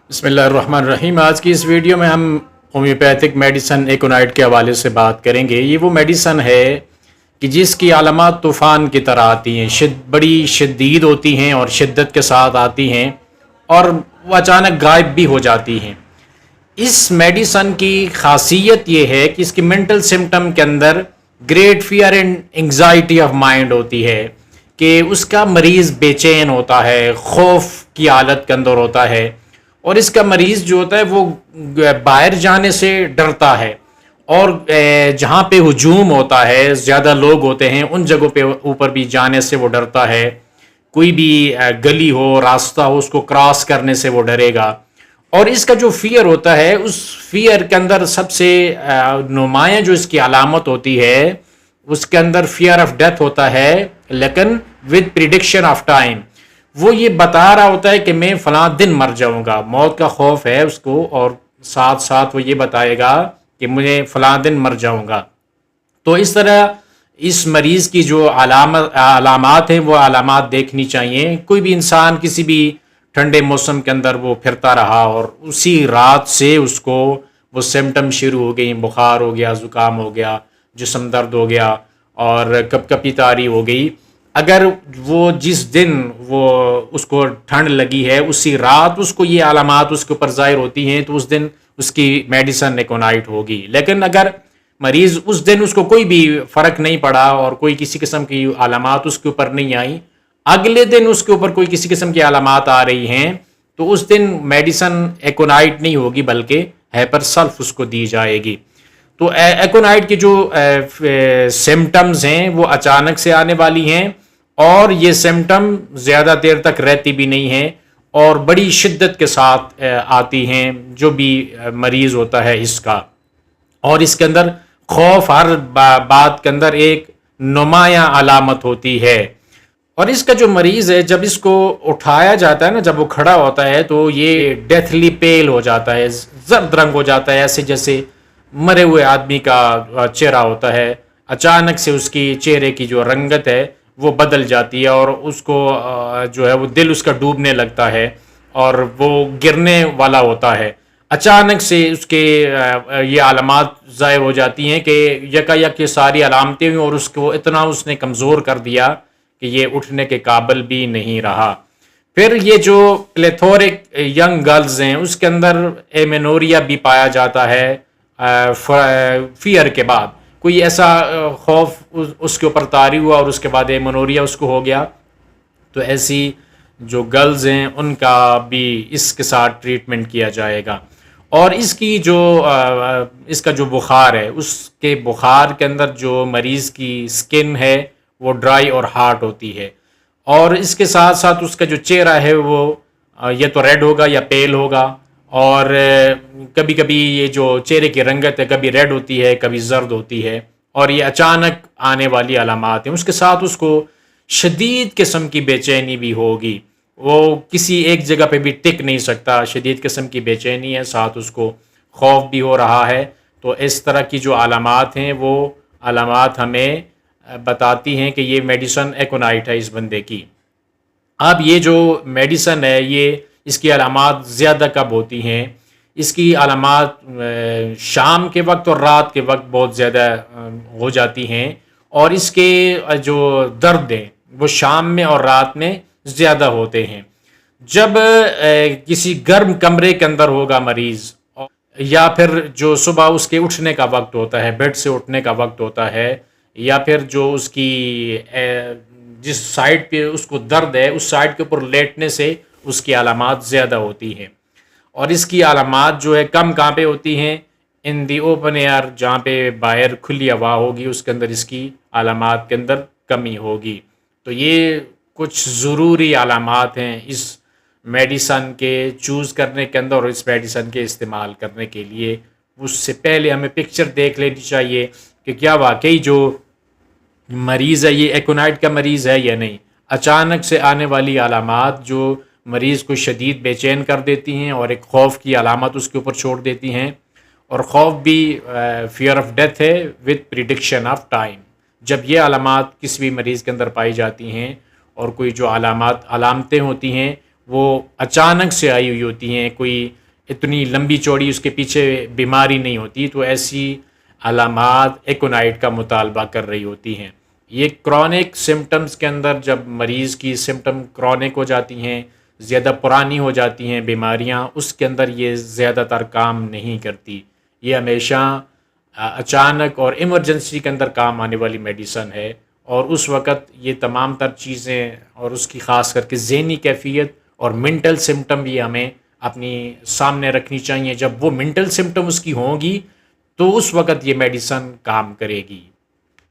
بسم اللہ الرحمن الرحیم۔ آج کی اس ویڈیو میں ہم ہومیوپیتھک میڈیسن ایکونائٹ کے حوالے سے بات کریں گے۔ یہ وہ میڈیسن ہے کہ جس کی علامات طوفان کی طرح آتی ہیں، بڑی شدید ہوتی ہیں اور شدت کے ساتھ آتی ہیں اور وہ اچانک غائب بھی ہو جاتی ہیں۔ اس میڈیسن کی خاصیت یہ ہے کہ اس کی مینٹل سمٹم کے اندر great fear and anxiety of mind ہوتی ہے کہ اس کا مریض بے چین ہوتا ہے، خوف کی حالت کے اندر ہوتا ہے، اور اس کا مریض جو ہوتا ہے وہ باہر جانے سے ڈرتا ہے، اور جہاں پہ ہجوم ہوتا ہے، زیادہ لوگ ہوتے ہیں، ان جگہوں پہ اوپر بھی جانے سے وہ ڈرتا ہے۔ کوئی بھی گلی ہو، راستہ ہو، اس کو کراس کرنے سے وہ ڈرے گا۔ اور اس کا جو فیئر ہوتا ہے، اس فیئر کے اندر سب سے نمایاں جو اس کی علامت ہوتی ہے، اس کے اندر فیئر آف ڈیتھ ہوتا ہے، لیکن ود پریڈکشن آف ٹائم۔ وہ یہ بتا رہا ہوتا ہے کہ میں فلاں دن مر جاؤں گا، موت کا خوف ہے اس کو، اور ساتھ ساتھ وہ یہ بتائے گا کہ مجھے فلاں دن مر جاؤں گا۔ تو اس طرح اس مریض کی جو علامات ہیں وہ علامات دیکھنی چاہیے۔ کوئی بھی انسان کسی بھی ٹھنڈے موسم کے اندر وہ پھرتا رہا اور اسی رات سے اس کو وہ سمٹم شروع ہو گئی، بخار ہو گیا، زکام ہو گیا، جسم درد ہو گیا اور کپ کپی تاری ہو گئی، اگر وہ جس دن وہ اس کو ٹھنڈ لگی ہے اسی رات اس کو یہ علامات اس کے اوپر ظاہر ہوتی ہیں، تو اس دن اس کی میڈیسن ایکونائٹ ہوگی۔ لیکن اگر مریض اس دن اس کو کوئی بھی فرق نہیں پڑا اور کوئی کسی قسم کی علامات اس کے اوپر نہیں آئی، اگلے دن اس کے اوپر کوئی کسی قسم کی علامات آ رہی ہیں، تو اس دن میڈیسن ایکونائٹ نہیں ہوگی بلکہ ہیپر سلف اس کو دی جائے گی۔ تو ایکونائٹ کی جو سمٹمز ہیں وہ اچانک سے آنے والی ہیں، اور یہ سمٹم زیادہ دیر تک رہتی بھی نہیں ہیں اور بڑی شدت کے ساتھ آتی ہیں جو بھی مریض ہوتا ہے اس کا۔ اور اس کے اندر خوف ہر بات کے اندر ایک نمایاں علامت ہوتی ہے۔ اور اس کا جو مریض ہے، جب اس کو اٹھایا جاتا ہے نا، جب وہ کھڑا ہوتا ہے تو یہ ڈیتھلی پیل ہو جاتا ہے، زرد رنگ ہو جاتا ہے، ایسے جیسے مرے ہوئے آدمی کا چہرہ ہوتا ہے۔ اچانک سے اس کی چہرے کی جو رنگت ہے وہ بدل جاتی ہے، اور اس کو جو ہے وہ دل اس کا ڈوبنے لگتا ہے اور وہ گرنے والا ہوتا ہے۔ اچانک سے اس کے یہ علامات ظاہر ہو جاتی ہیں کہ یک یہ ساری علامتیں ہوئیں اور اس کو اتنا اس نے کمزور کر دیا کہ یہ اٹھنے کے قابل بھی نہیں رہا۔ پھر یہ جو پلیتھورک ینگ گرلز ہیں اس کے اندر ایمینوریا بھی پایا جاتا ہے۔ فیئر کے بعد کوئی ایسا خوف اس کے اوپر طاری ہوا اور اس کے بعد ایمینوریا اس کو ہو گیا، تو ایسی جو گرلز ہیں ان کا بھی اس کے ساتھ ٹریٹمنٹ کیا جائے گا۔ اور اس کی جو اس کا جو بخار ہے، اس کے بخار کے اندر جو مریض کی سکن ہے وہ ڈرائی اور ہارڈ ہوتی ہے، اور اس کے ساتھ ساتھ اس کا جو چہرہ ہے وہ یا تو ریڈ ہوگا یا پیل ہوگا، اور کبھی کبھی یہ جو چہرے کی رنگت ہے کبھی ریڈ ہوتی ہے کبھی زرد ہوتی ہے، اور یہ اچانک آنے والی علامات ہیں۔ اس کے ساتھ اس کو شدید قسم کی بے چینی بھی ہوگی، وہ کسی ایک جگہ پہ بھی ٹک نہیں سکتا، شدید قسم کی بے چینی ہے، ساتھ اس کو خوف بھی ہو رہا ہے۔ تو اس طرح کی جو علامات ہیں وہ علامات ہمیں بتاتی ہیں کہ یہ میڈیسن ایکونائٹ ہے اس بندے کی۔ اب یہ جو میڈیسن ہے یہ اس کی علامات زیادہ کب ہوتی ہیں؟ اس کی علامات شام کے وقت اور رات کے وقت بہت زیادہ ہو جاتی ہیں، اور اس کے جو درد ہیں وہ شام میں اور رات میں زیادہ ہوتے ہیں۔ جب کسی گرم کمرے کے اندر ہوگا مریض، یا پھر جو صبح اس کے اٹھنے کا وقت ہوتا ہے، بیڈ سے اٹھنے کا وقت ہوتا ہے، یا پھر جو اس کی جس سائڈ پہ اس کو درد ہے اس سائڈ کے اوپر لیٹنے سے اس کی علامات زیادہ ہوتی ہیں۔ اور اس کی علامات جو ہے کم کہاں پہ ہوتی ہیں؟ ان دی اوپن ایئر، جہاں پہ باہر کھلی ہوا ہوگی اس کے اندر اس کی علامات کے اندر کمی ہوگی۔ تو یہ کچھ ضروری علامات ہیں اس میڈیسن کے چوز کرنے کے اندر اور اس میڈیسن کے استعمال کرنے کے لیے۔ اس سے پہلے ہمیں پکچر دیکھ لینی چاہیے کہ کیا واقعی جو مریض ہے یہ ایکونائٹ کا مریض ہے یا نہیں۔ اچانک سے آنے والی علامات جو مریض کو شدید بے چین کر دیتی ہیں اور ایک خوف کی علامت اس کے اوپر چھوڑ دیتی ہیں، اور خوف بھی فیئر آف ڈیتھ ہے وتھ پریڈکشن آف ٹائم۔ جب یہ علامات کسی بھی مریض کے اندر پائی جاتی ہیں اور کوئی جو علامتیں ہوتی ہیں وہ اچانک سے آئی ہوئی ہوتی ہیں، کوئی اتنی لمبی چوڑی اس کے پیچھے بیماری نہیں ہوتی، تو ایسی علامات ایکونائٹ کا مطالبہ کر رہی ہوتی ہیں۔ یہ کرونک سمٹمز کے اندر جب مریض کی سمٹم کرونک ہو جاتی ہیں، زیادہ پرانی ہو جاتی ہیں بیماریاں، اس کے اندر یہ زیادہ تر کام نہیں کرتی۔ یہ ہمیشہ اچانک اور ایمرجنسی کے اندر کام آنے والی میڈیسن ہے، اور اس وقت یہ تمام تر چیزیں اور اس کی خاص کر کے ذہنی کیفیت اور منٹل سمٹم بھی ہمیں اپنی سامنے رکھنی چاہیے۔ جب وہ منٹل سمٹم اس کی ہوں گی تو اس وقت یہ میڈیسن کام کرے گی۔